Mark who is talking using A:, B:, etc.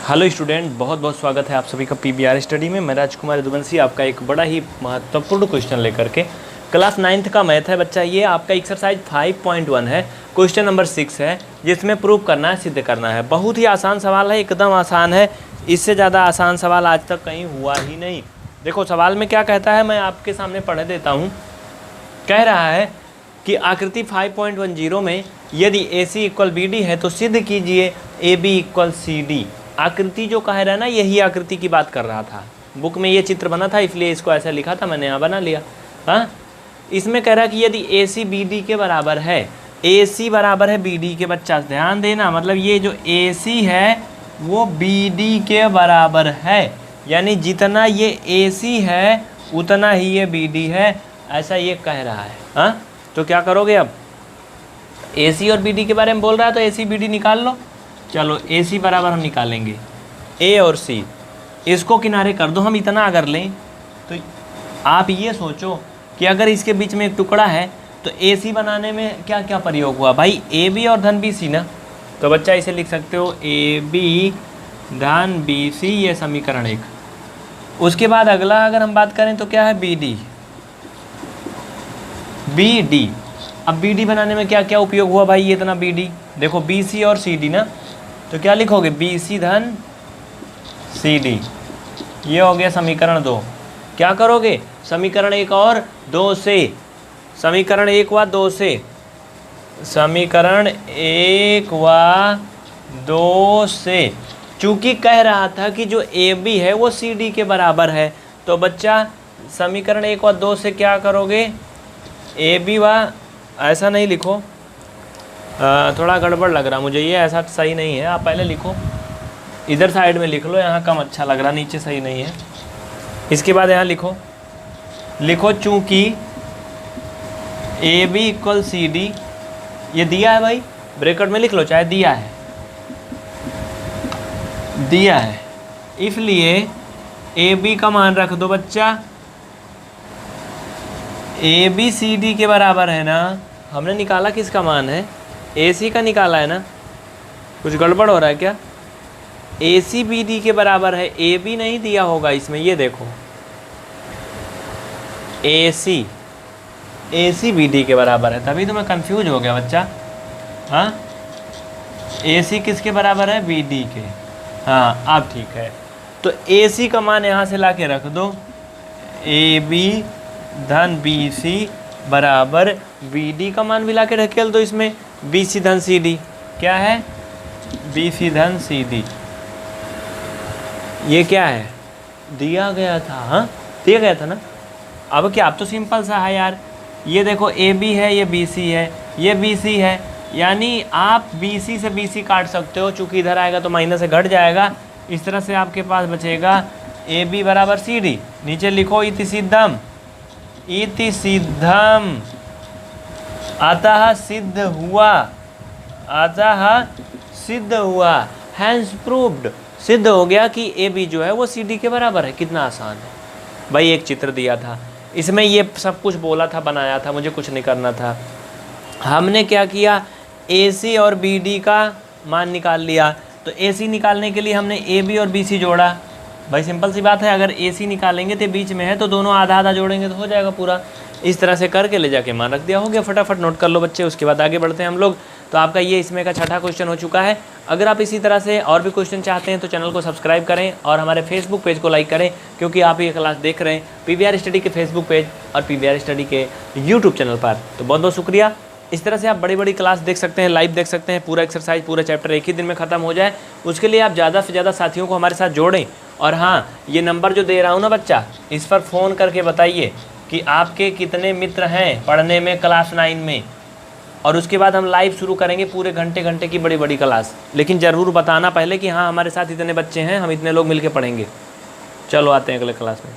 A: Hello student, बहुत बहुत स्वागत है आप सभी का पीबीआर स्टडी में। मैं राजकुमार यदुवंशी आपका एक बड़ा ही महत्वपूर्ण क्वेश्चन लेकर के क्लास 9th का मैथ है बच्चा। ये आपका एक्सरसाइज 5.1 है, क्वेश्चन नंबर 6 है, जिसमें प्रूव करना है, सिद्ध करना है। बहुत ही आसान सवाल है, एकदम आसान है। इससे ज़्यादा आसान सवाल आज तक कहीं हुआ ही नहीं। देखो सवाल में क्या कहता है, मैं आपके सामने पढ़ देता हूँ। कह रहा है कि आकृति 5.10 में यदि AC = BD है तो सिद्ध कीजिए AB = CD। आकृति जो कह रहा है ना, यही आकृति की बात कर रहा था। बुक में ये चित्र बना था इसलिए इसको ऐसा लिखा था, मैंने यहाँ बना लिया। हाँ, इसमें कह रहा है कि यदि AC BD के बराबर है, AC बराबर है BD के, बच्चा ध्यान देना, मतलब ये जो AC है वो BD के बराबर है, यानी जितना ये AC है उतना ही ये BD है, ऐसा ये कह रहा है। हाँ, तो क्या करोगे अब, AC और BD के बारे में बोल रहा है तो AC BD निकाल लो। चलो AC बराबर हम निकालेंगे A और C, इसको किनारे कर दो। हम इतना अगर लें तो आप ये सोचो कि अगर इसके बीच में एक टुकड़ा है तो AC बनाने में क्या क्या प्रयोग हुआ भाई, AB और धन BC ना। तो बच्चा इसे लिख सकते हो AB धन BC, ये समीकरण 1। उसके बाद अगला अगर हम बात करें तो क्या है, BD। अब BD बनाने में क्या क्या उपयोग हुआ भाई, ये इतना BD। देखो BC और CD ना, तो क्या लिखोगे, BC धन CD। ये हो गया समीकरण 2। क्या करोगे, समीकरण 1 और 2 से, समीकरण 1 व 2 से, समीकरण 1 व 2 से, चूँकि कह रहा था कि जो AB है वो CD के बराबर है, तो बच्चा समीकरण 1 व 2 से क्या करोगे, AB व, ऐसा नहीं लिखो, थोड़ा गड़बड़ लग रहा मुझे, ये ऐसा सही नहीं है। आप पहले लिखो, इधर साइड में लिख लो, यहाँ कम अच्छा लग रहा, नीचे सही नहीं है। इसके बाद यहाँ लिखो चूँकि AB = CD, ये दिया है भाई, ब्रैकेट में लिख लो, चाहे दिया है, इसलिए AB का मान रख दो बच्चा। AB CD के बराबर है ना, हमने निकाला किसका मान है, AC का निकाला है ना। कुछ गड़बड़ हो रहा है क्या, AC BD के बराबर है, AB नहीं दिया होगा इसमें, ये देखो AC BD के बराबर है, तभी तो मैं कंफ्यूज हो गया बच्चा। हाँ, AC किसके बराबर है, BD के। हाँ अब ठीक है, तो AC का मान यहाँ से ला के रख दो, AB धन BC बराबर BD का मान भी ला के ढकेल दो इसमें, BC धन CD। क्या है, BC धन CD। ये क्या है, दिया गया था। हाँ, दिया गया था ना। अब क्या, अब तो सिंपल सा है यार, ये देखो AB है, ये BC है, ये BC है, यानी आप BC से BC काट सकते हो, चूँकि इधर आएगा तो माइनस से घट जाएगा। इस तरह से आपके पास बचेगा AB बराबर CD। नीचे लिखो इति सिद्धम अतः सिद्ध हुआ, हैंस प्रूव्ड, सिद्ध हो गया कि AB जो है वो CD के बराबर है। कितना आसान है भाई, एक चित्र दिया था, इसमें ये सब कुछ बोला था, बनाया था, मुझे कुछ नहीं करना था। हमने क्या किया, AC और BD का मान निकाल लिया। तो AC निकालने के लिए हमने AB और BC जोड़ा। भाई सिंपल सी बात है, अगर AC निकालेंगे तो बीच में है तो दोनों आधा आधा जोड़ेंगे तो हो जाएगा पूरा। इस तरह से करके ले जाके मान रख दिया, हो गया। फटाफट नोट कर लो बच्चे, उसके बाद आगे बढ़ते हैं हम लोग। तो आपका ये इसमें का छठा क्वेश्चन हो चुका है। अगर आप इसी तरह से और भी क्वेश्चन चाहते हैं तो चैनल को सब्सक्राइब करें और हमारे फेसबुक पेज को लाइक करें, क्योंकि आप ये क्लास देख रहे हैं पीबीआर स्टडी के फेसबुक पेज और पीबीआर स्टडी के यूट्यूब चैनल पर। तो बहुत बहुत शुक्रिया। इस तरह से आप बड़ी बड़ी क्लास देख सकते हैं, लाइव देख सकते हैं, पूरा एक्सरसाइज, पूरा चैप्टर एक ही दिन में ख़त्म हो जाए। उसके लिए आप ज़्यादा से ज़्यादा साथियों को हमारे साथ जोड़ें। और हाँ, ये नंबर जो दे रहा हूँ ना बच्चा, इस पर फ़ोन करके बताइए कि आपके कितने मित्र हैं पढ़ने में क्लास 9 में, और उसके बाद हम लाइव शुरू करेंगे पूरे घंटे की बड़ी बड़ी क्लास। लेकिन ज़रूर बताना पहले कि हाँ हमारे साथ इतने बच्चे हैं, हम इतने लोग मिलके पढ़ेंगे। चलो आते हैं अगले क्लास में।